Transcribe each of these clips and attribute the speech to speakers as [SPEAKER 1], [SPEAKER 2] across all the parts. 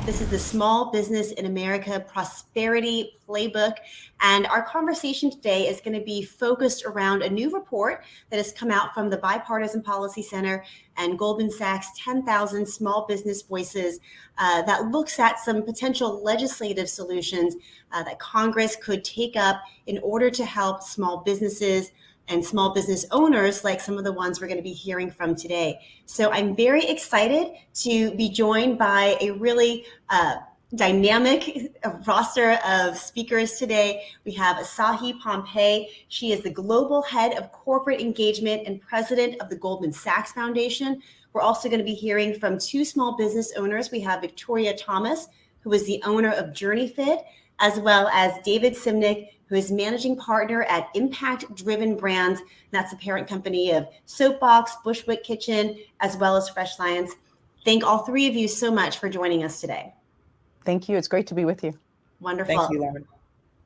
[SPEAKER 1] This is the Small Business in America Prosperity Playbook. And our conversation today is going to be focused around a new report that has come out from the Bipartisan Policy Center and Goldman Sachs 10,000 Small Business Voices that looks at some potential legislative solutions that Congress could take up in order to help small businesses and small business owners like some of the ones we're going to be hearing from today. So I'm very excited to be joined by a really dynamic roster of speakers today. We have Asahi Pompey. She is the Global Head of Corporate Engagement and President of the Goldman Sachs Foundation. We're also going to be hearing from two small business owners. We have Victoria Thomas, who is the owner of JourneyFit, as well as David Simnick, who is managing partner at Impact Driven Brands. That's the parent company of Soapbox, Bushwick Kitchen, as well as Fresh Science. Thank all three of you so much for joining us today.
[SPEAKER 2] Thank you. It's great to be with you.
[SPEAKER 1] Wonderful.
[SPEAKER 3] Thank you, Lauren.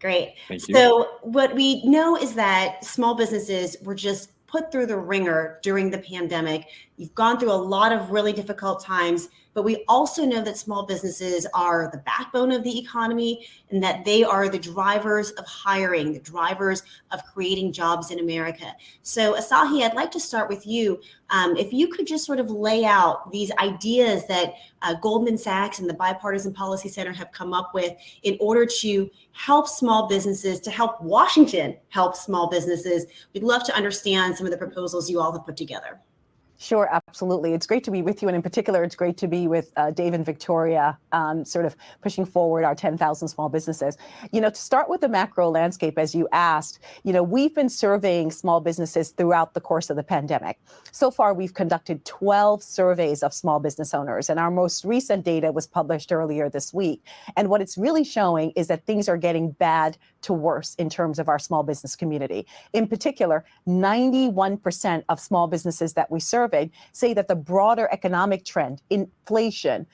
[SPEAKER 1] Great.
[SPEAKER 3] Thank you.
[SPEAKER 1] So what we know is that small businesses were just put through the ringer during the pandemic. You've gone through a lot of really difficult times, but we also know that small businesses are the backbone of the economy and that they are the drivers of hiring, the drivers of creating jobs in America. So Asahi, I'd like to start with you. If you could just sort of lay out these ideas that Goldman Sachs and the Bipartisan Policy Center have come up with in order to help small businesses, to help Washington help small businesses. We'd love to understand some of the proposals you all have put together.
[SPEAKER 2] Sure, absolutely. It's great to be with you. And in particular, it's great to be with Dave and Victoria, sort of pushing forward our 10,000 small businesses. You know, to start with the macro landscape, as you asked, you know, we've been surveying small businesses throughout the course of the pandemic. So far, we've conducted 12 surveys of small business owners, and our most recent data was published earlier this week. And what it's really showing is that things are getting bad to worse in terms of our small business community. In particular, 91% of small businesses that we surveyed say that the broader economic trend, inflation,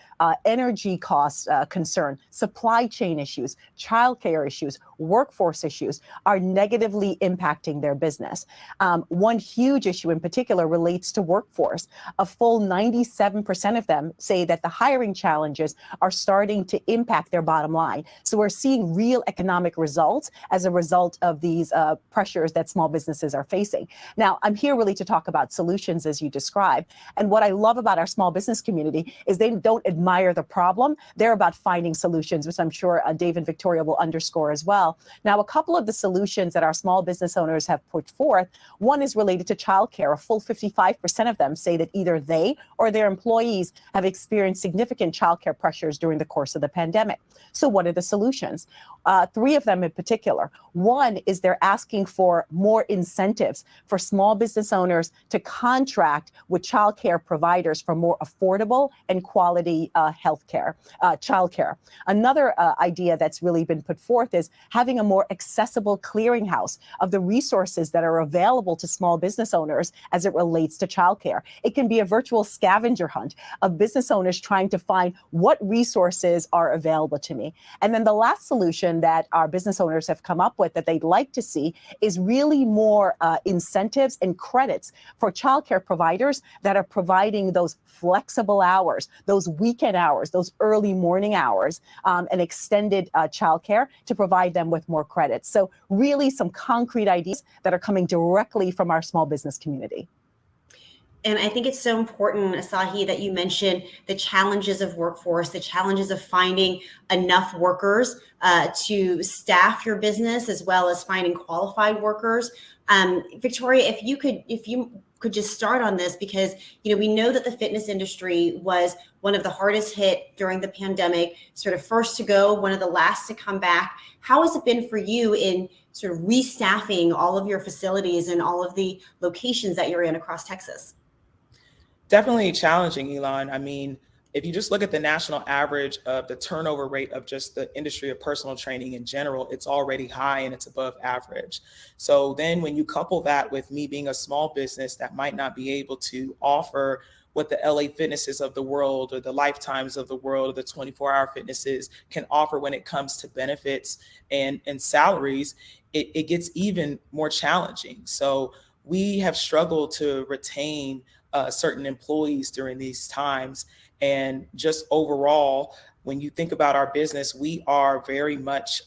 [SPEAKER 2] energy cost concern, supply chain issues, childcare issues, workforce issues are negatively impacting their business. One huge issue in particular relates to workforce. A full 97% of them say that the hiring challenges are starting to impact their bottom line. So we're seeing real economic results as a result of these pressures that small businesses are facing. Now, I'm here really to talk about solutions, as you described. And what I love about our small business community is they don't admire the problem. They're about finding solutions, which I'm sure Dave and Victoria will underscore as well. Now, a couple of the solutions that our small business owners have put forth, one is related to childcare. A full 55% of them say that either they or their employees have experienced significant childcare pressures during the course of the pandemic. So what are the solutions? Three of them in particular. One is they're asking for more incentives for small business owners to contract with childcare providers for more affordable and quality childcare. Another idea that's really been put forth is having a more accessible clearinghouse of the resources that are available to small business owners as it relates to childcare. It can be a virtual scavenger hunt of business owners trying to find what resources are available to me. And then the last solution that our business owners have come up with that they'd like to see is really more incentives and credits for childcare providers that are providing those flexible hours, those weekend hours, those early morning hours, and extended childcare to provide them with more credits. So really some concrete ideas that are coming directly from our small business community.
[SPEAKER 1] And I think it's so important, Asahi, that you mentioned the challenges of workforce, the challenges of finding enough workers to staff your business, as well as finding qualified workers. Victoria, if you could just start on this, because we know that the fitness industry was one of the hardest hit during the pandemic, sort of first to go, one of the last to come back. How has it been for you in sort of restaffing all of your facilities and all of the locations that you're in across Texas?
[SPEAKER 3] Definitely challenging, Ylan. I mean, if you just look at the national average of the turnover rate of just the industry of personal training in general, it's already high and it's above average. So then when you couple that with me being a small business that might not be able to offer what the LA Fitnesses of the world or the Lifetimes of the world or the 24-hour Fitnesses can offer when it comes to benefits and salaries, it gets even more challenging. So we have struggled to retain certain employees during these times. And just overall, when you think about our business, we are very much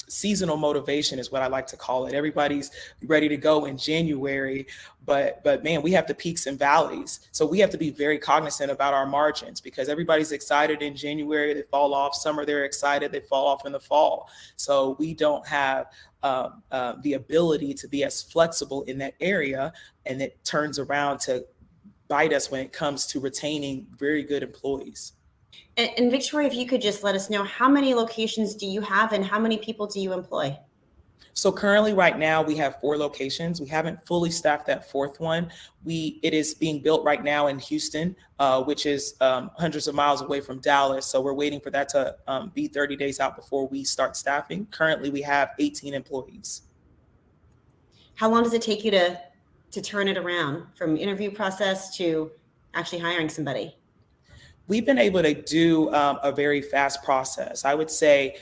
[SPEAKER 3] seasonal motivation is what I like to call it. Everybody's ready to go in January, but man, we have the peaks and valleys. So we have to be very cognizant about our margins, because everybody's excited in January, they fall off. Summer, they're excited, they fall off in the fall. So we don't have the ability to be as flexible in that area, and it turns around to bite us when it comes to retaining very good employees.
[SPEAKER 1] And Victoria, if you could just let us know, how many locations do you have and how many people do you employ?
[SPEAKER 3] So currently right now we have 4 locations. We haven't fully staffed that 4th one. It is being built right now in Houston, which is hundreds of miles away from Dallas. So we're waiting for that to be 30 days out before we start staffing. Currently we have 18 employees.
[SPEAKER 1] How long does it take you to turn it around from interview process to actually hiring somebody?
[SPEAKER 3] We've been able to do a very fast process. I would say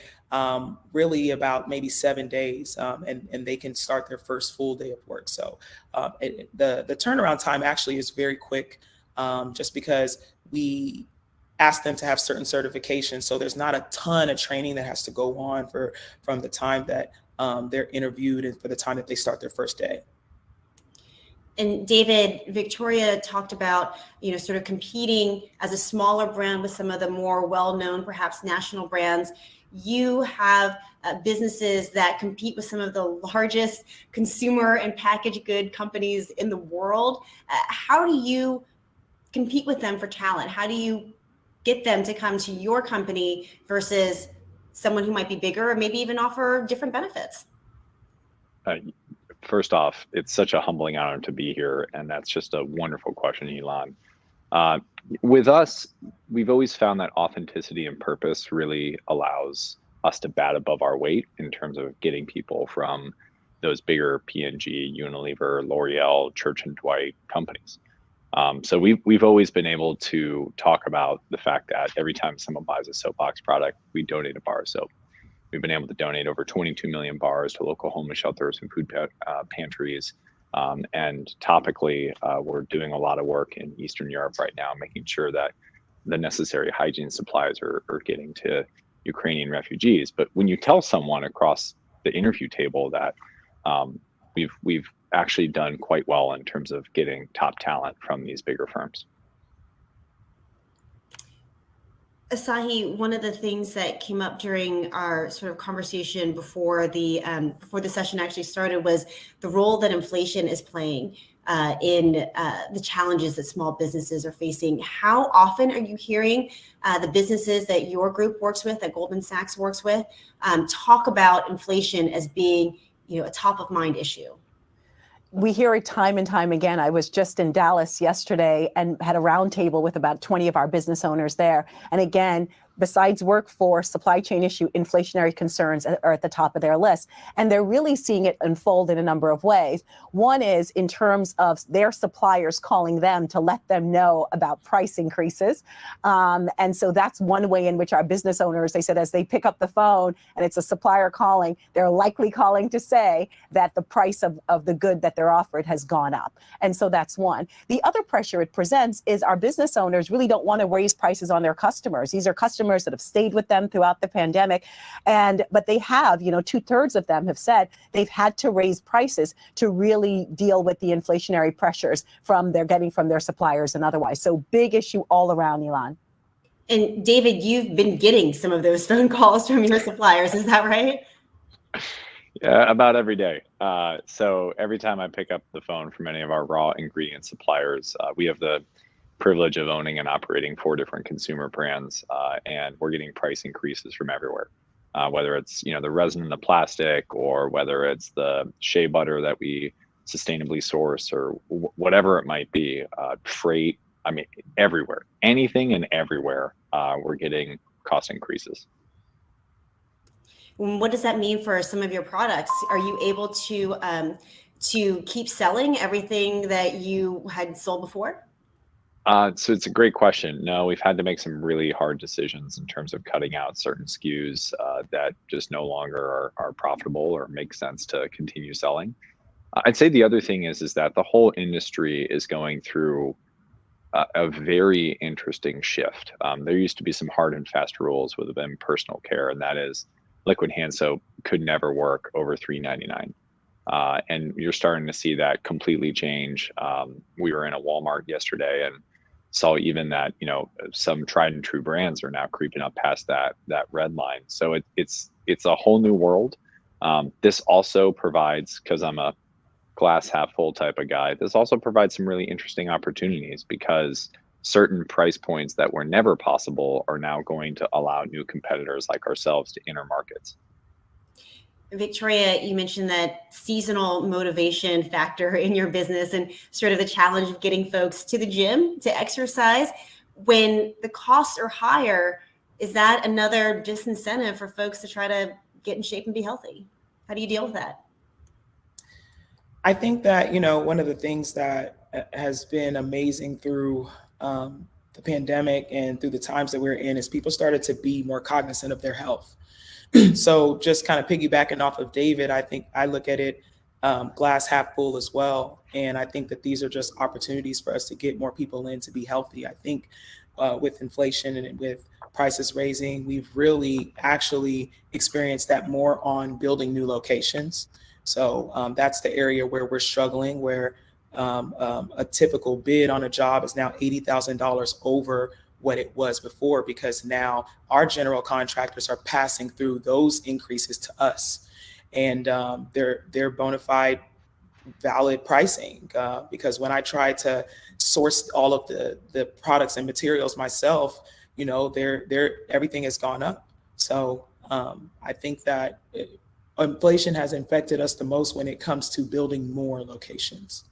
[SPEAKER 3] really about maybe 7 days, and they can start their first full day of work. So the turnaround time actually is very quick, just because we ask them to have certain certifications. So there's not a ton of training that has to go on from the time that they're interviewed and for the time that they start their first day.
[SPEAKER 1] And David, Victoria talked about, sort of competing as a smaller brand with some of the more well-known, perhaps national brands. You have businesses that compete with some of the largest consumer and packaged good companies in the world. How do you compete with them for talent? How do you get them to come to your company versus someone who might be bigger or maybe even offer different benefits?
[SPEAKER 4] First off, it's such a humbling honor to be here, and that's just a wonderful question, Ylan. With us, we've always found that authenticity and purpose really allows us to bat above our weight in terms of getting people from those bigger P&G, Unilever, L'Oreal, Church & Dwight companies. So we've always been able to talk about the fact that every time someone buys a soapbox product, we donate a bar of soap. We've been able to donate over 22 million bars to local homeless shelters and food pantries. And topically, we're doing a lot of work in Eastern Europe right now, making sure that the necessary hygiene supplies are getting to Ukrainian refugees. But when you tell someone across the interview table that we've actually done quite well in terms of getting top talent from these bigger firms.
[SPEAKER 1] Asahi, one of the things that came up during our sort of conversation before the session actually started was the role that inflation is playing in the challenges that small businesses are facing. How often are you hearing the businesses that your group works with, that Goldman Sachs works with, talk about inflation as being, a top of mind issue?
[SPEAKER 2] We hear it time and time again. I was just in Dallas yesterday and had a roundtable with about 20 of our business owners there. And again, besides workforce, supply chain issue, inflationary concerns are at the top of their list. And they're really seeing it unfold in a number of ways. One is in terms of their suppliers calling them to let them know about price increases. And so that's one way in which our business owners, they said, as they pick up the phone and it's a supplier calling, they're likely calling to say that the price of the good that they're offered has gone up. And so that's one. The other pressure it presents is our business owners really don't want to raise prices on their customers. These are customers that have stayed with them throughout the pandemic. But they have, 2/3 of them have said they've had to raise prices to really deal with the inflationary pressures they're getting from their suppliers and otherwise. So big issue all around, Ylan.
[SPEAKER 1] And David, you've been getting some of those phone calls from your suppliers, is that right?
[SPEAKER 4] Yeah, about every day. So every time I pick up the phone from any of our raw ingredient suppliers, we have the privilege of owning and operating 4 different consumer brands, and we're getting price increases from everywhere. Whether it's the resin and the plastic, or whether it's the shea butter that we sustainably source, or whatever it might be, freight. I mean, everywhere, anything and everywhere, we're getting cost increases.
[SPEAKER 1] What does that mean for some of your products? Are you able to keep selling everything that you had sold before?
[SPEAKER 4] So it's a great question. No, we've had to make some really hard decisions in terms of cutting out certain SKUs that just no longer are profitable or make sense to continue selling. I'd say the other thing is that the whole industry is going through a very interesting shift. There used to be some hard and fast rules within personal care, and that is liquid hand soap could never work over $3.99. And you're starting to see that completely change. We were in a Walmart yesterday and saw even that, some tried and true brands are now creeping up past that red line. So it's a whole new world. This also provides, because I'm a glass half full type of guy, this also provides some really interesting opportunities, because certain price points that were never possible are now going to allow new competitors like ourselves to enter markets.
[SPEAKER 1] Victoria, you mentioned that seasonal motivation factor in your business and sort of the challenge of getting folks to the gym to exercise. When the costs are higher, is that another disincentive for folks to try to get in shape and be healthy? How do you deal with that?
[SPEAKER 3] I think that, one of the things that has been amazing through the pandemic and through the times that we're in is people started to be more cognizant of their health. So just kind of piggybacking off of David, I think I look at it glass half full as well. And I think that these are just opportunities for us to get more people in to be healthy. I think with inflation and with prices raising, we've really actually experienced that more on building new locations. So that's the area where we're struggling, where a typical bid on a job is now $80,000 over what it was before, because now our general contractors are passing through those increases to us, and they're bona fide valid pricing, because when I try to source all of the products and materials myself, everything has gone up. So I think that inflation has infected us the most when it comes to building more locations.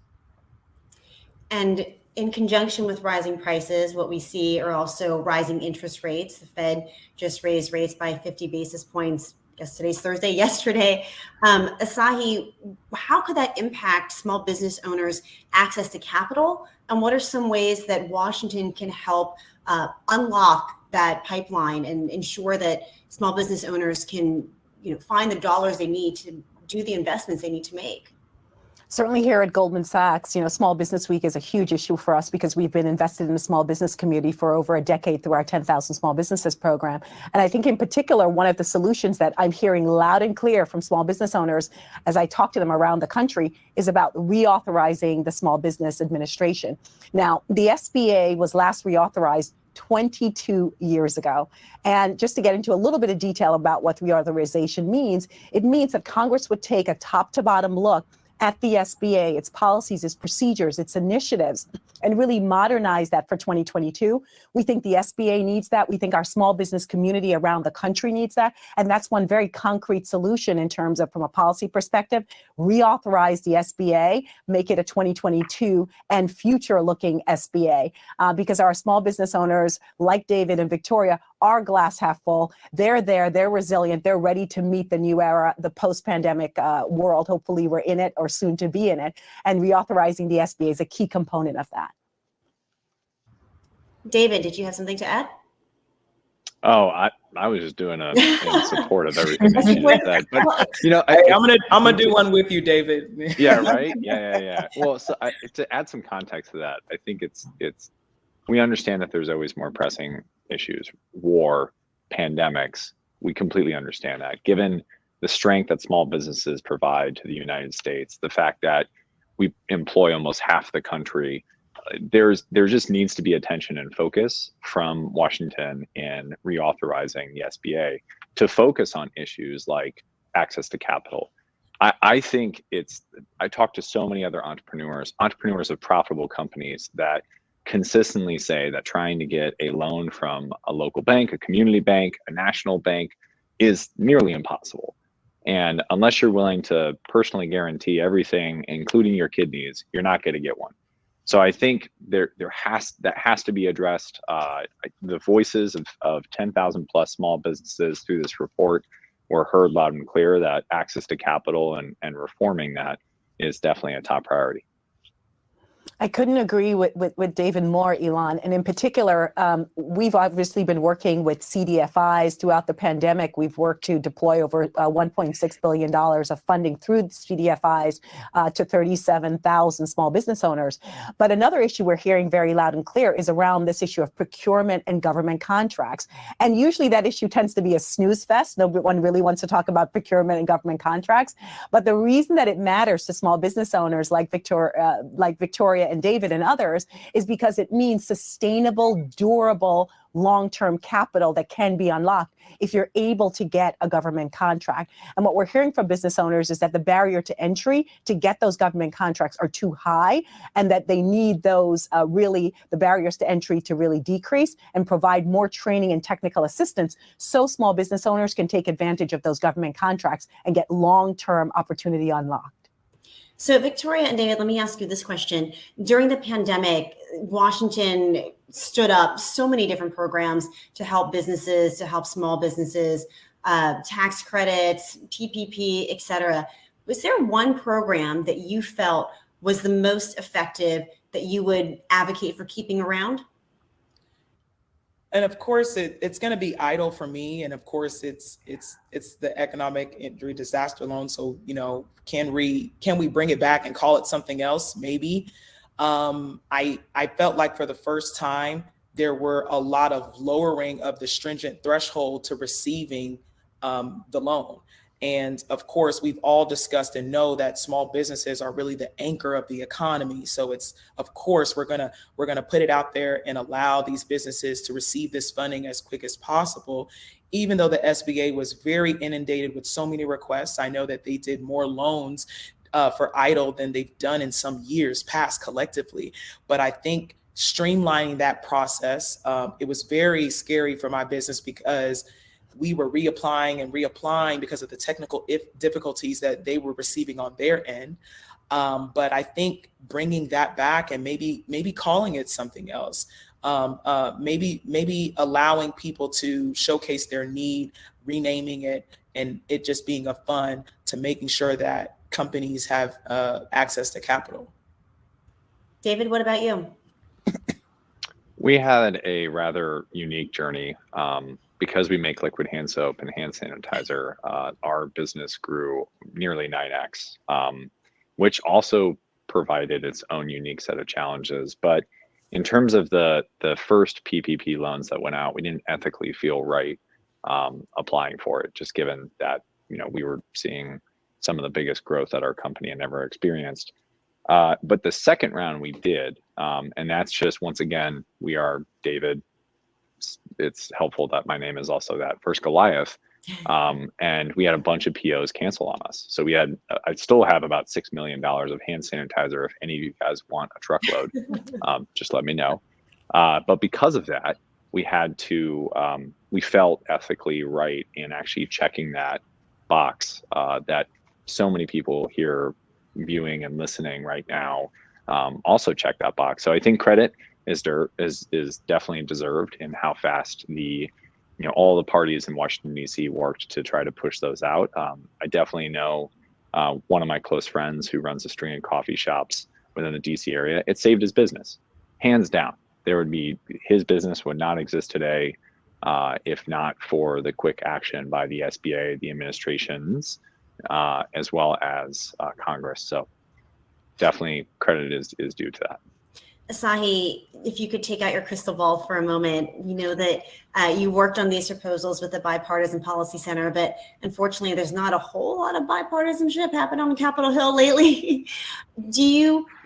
[SPEAKER 3] And in conjunction with rising prices, what we see are also rising interest rates. The Fed just raised rates by 50 basis points. Today's Thursday, yesterday. Asahi, how could that impact small business owners' access to capital? And what are some ways that Washington can help unlock that pipeline and ensure that small business owners can find the dollars they need to do the investments they need to make?
[SPEAKER 2] Certainly here at Goldman Sachs, Small Business Week is a huge issue for us because we've been invested in the small business community for over a decade through our 10,000 Small Businesses program. And I think in particular, one of the solutions that I'm hearing loud and clear from small business owners as I talk to them around the country is about reauthorizing the Small Business Administration. Now, the SBA was last reauthorized 22 years ago. And just to get into a little bit of detail about what reauthorization means, it means that Congress would take a top to bottom look at the SBA, its policies, its procedures, its initiatives, and really modernize that for 2022. We think the SBA needs that. We think our small business community around the country needs that. And that's one very concrete solution in terms of, from a policy perspective, reauthorize the SBA, make it a 2022 and future looking SBA, because our small business owners like David and Victoria are glass half full. They're there, they're resilient, they're ready to meet the new era, the post-pandemic world. Hopefully we're in it or soon to be in it. And reauthorizing the SBA is a key component of that.
[SPEAKER 1] David, did you have something to add?
[SPEAKER 4] Oh, I was just doing in support of everything that you just said. But
[SPEAKER 3] I'm gonna do one with you, David.
[SPEAKER 4] Yeah, right. Yeah. Well, so to add some context to that, I think it's we understand that there's always more pressing issues, war, pandemics. We completely understand that. Given the strength that small businesses provide to the United States, the fact that we employ almost half the country, there just needs to be attention and focus from Washington in reauthorizing the SBA to focus on issues like access to capital. I think I talk to so many other entrepreneurs of profitable companies that consistently say that trying to get a loan from a local bank, a community bank, a national bank is nearly impossible. And unless you're willing to personally guarantee everything, including your kidneys, you're not going to get one. So I think that has to be addressed. The voices of 10,000 plus small businesses through this report were heard loud and clear that access to capital and reforming that is definitely a top priority.
[SPEAKER 2] I couldn't agree with David more, Ylan. And in particular, we've obviously been working with CDFIs throughout the pandemic. We've worked to deploy over $1.6 billion of funding through CDFIs to 37,000 small business owners. But another issue we're hearing very loud and clear is around this issue of procurement and government contracts. And usually that issue tends to be a snooze fest. No one really wants to talk about procurement and government contracts. But the reason that it matters to small business owners like Victoria and David and others is because it means sustainable, durable, long-term capital that can be unlocked if you're able to get a government contract. And what we're hearing from business owners is that the barrier to entry to get those government contracts are too high, and that they need those the barriers to entry to really decrease and provide more training and technical assistance so small business owners can take advantage of those government contracts and get long-term opportunity unlocked.
[SPEAKER 1] So Victoria and David, let me ask you this question. During the pandemic, Washington stood up so many different programs to help businesses, to help small businesses, tax credits, PPP, et cetera. Was there one program that you felt was the most effective that you would advocate for keeping around?
[SPEAKER 3] And of course, it's going to be idle for me. And of course, it's the economic injury disaster loan. So, can we bring it back and call it something else? Maybe. I felt like for the first time, there were a lot of lowering of the stringent threshold to receiving the loan. And of course, we've all discussed and know that small businesses are really the anchor of the economy. So of course, we're gonna put it out there and allow these businesses to receive this funding as quick as possible. Even though the SBA was very inundated with so many requests, I know that they did more loans for EIDL than they've done in some years past collectively. But I think streamlining that process, it was very scary for my business because we were reapplying because of the technical difficulties that they were receiving on their end. But I think bringing that back and maybe calling it something else, maybe allowing people to showcase their need, renaming it, and it just being a fund to making sure that companies have access to capital.
[SPEAKER 1] David, what about you?
[SPEAKER 4] We had a rather unique journey. Because we make liquid hand soap and hand sanitizer, our business grew nearly 9x, which also provided its own unique set of challenges. But in terms of the first PPP loans that went out, we didn't ethically feel right applying for it, just given that we were seeing some of the biggest growth that our company had ever experienced. But the second round we did, and that's just, once again, we are David. It's helpful that my name is also that first Goliath. And we had a bunch of POs cancel on us. So I still have about $6 million of hand sanitizer. If any of you guys want a truckload, just let me know. But because of that, we felt ethically right in actually checking that box that so many people here viewing and listening right now also check that box. So I think credit is definitely deserved in how fast all the parties in Washington, D.C. worked to try to push those out. I definitely know one of my close friends who runs a string of coffee shops within the D.C. area. It saved his business, hands down. His business would not exist today if not for the quick action by the SBA, the administrations, as well as Congress. So definitely credit is due to that.
[SPEAKER 1] Asahi, if you could take out your crystal ball for a moment, you know that you worked on these proposals with the Bipartisan Policy Center, but unfortunately there's not a whole lot of bipartisanship happened on Capitol Hill lately.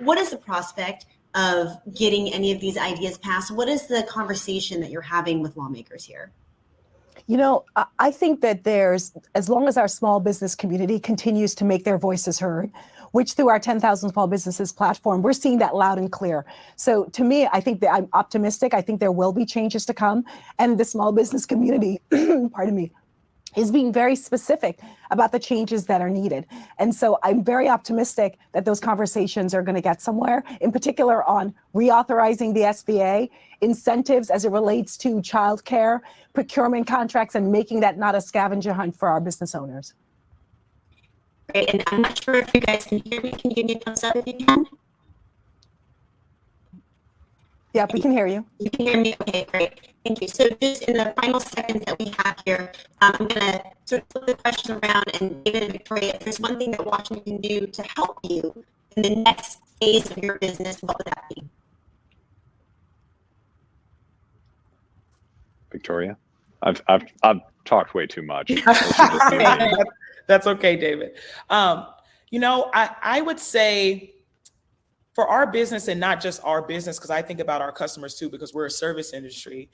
[SPEAKER 1] What is the prospect of getting any of these ideas passed? What is the conversation that you're having with lawmakers here?
[SPEAKER 2] I think that as long as our small business community continues to make their voices heard, which through our 10,000 Small Businesses platform, we're seeing that loud and clear. So to me, I think that I'm optimistic. I think there will be changes to come. And the small business community, pardon me, is being very specific about the changes that are needed. And so I'm very optimistic that those conversations are going to get somewhere, in particular on reauthorizing the SBA, incentives as it relates to childcare, procurement contracts, and making that not a scavenger hunt for our business owners.
[SPEAKER 1] Great. And I'm not sure if you guys can hear me. Can you give me a thumbs up if you can?
[SPEAKER 2] Yeah, we can hear you.
[SPEAKER 1] You can hear me? Okay, great. Thank you. So just in the final seconds that we have here, I'm going to sort of flip the question around, and David and Victoria, if there's one thing that Washington can do to help you in the next phase of your business, what would that be?
[SPEAKER 4] Victoria? I've talked way too much.
[SPEAKER 3] That's okay, David. I would say for our business, and not just our business, because I think about our customers too, because we're a service industry.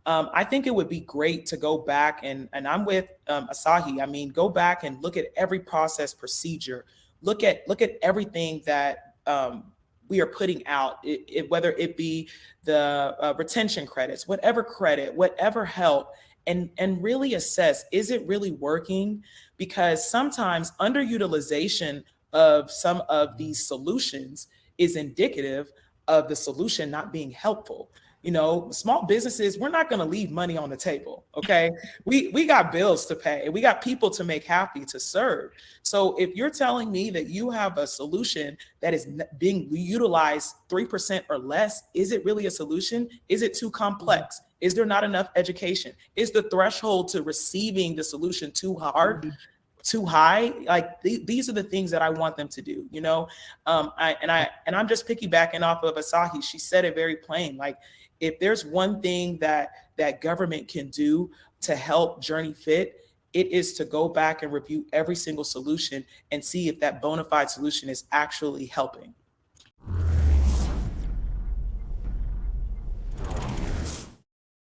[SPEAKER 3] I think it would be great to go back and I'm with Asahi. I mean, go back and look at every process procedure. Look at everything that we are putting out, whether it be the retention credits, whatever help, and really assess, is it really working? Because sometimes underutilization of some of these solutions is indicative of the solution not being helpful. Small businesses, we're not going to leave money on the table. Okay. We got bills to pay, and we got people to make happy, to serve. So if you're telling me that you have a solution that is being utilized 3% or less, is it really a solution? Is it too complex? Is there not enough education? Is the threshold to receiving the solution too hard? Too high? Like these are the things that I want them to do, I'm just piggybacking off of Asahi. She said it very plain. Like, if there's one thing that government can do to help Journey Fit, it is to go back and review every single solution and see if that bona fide solution is actually helping.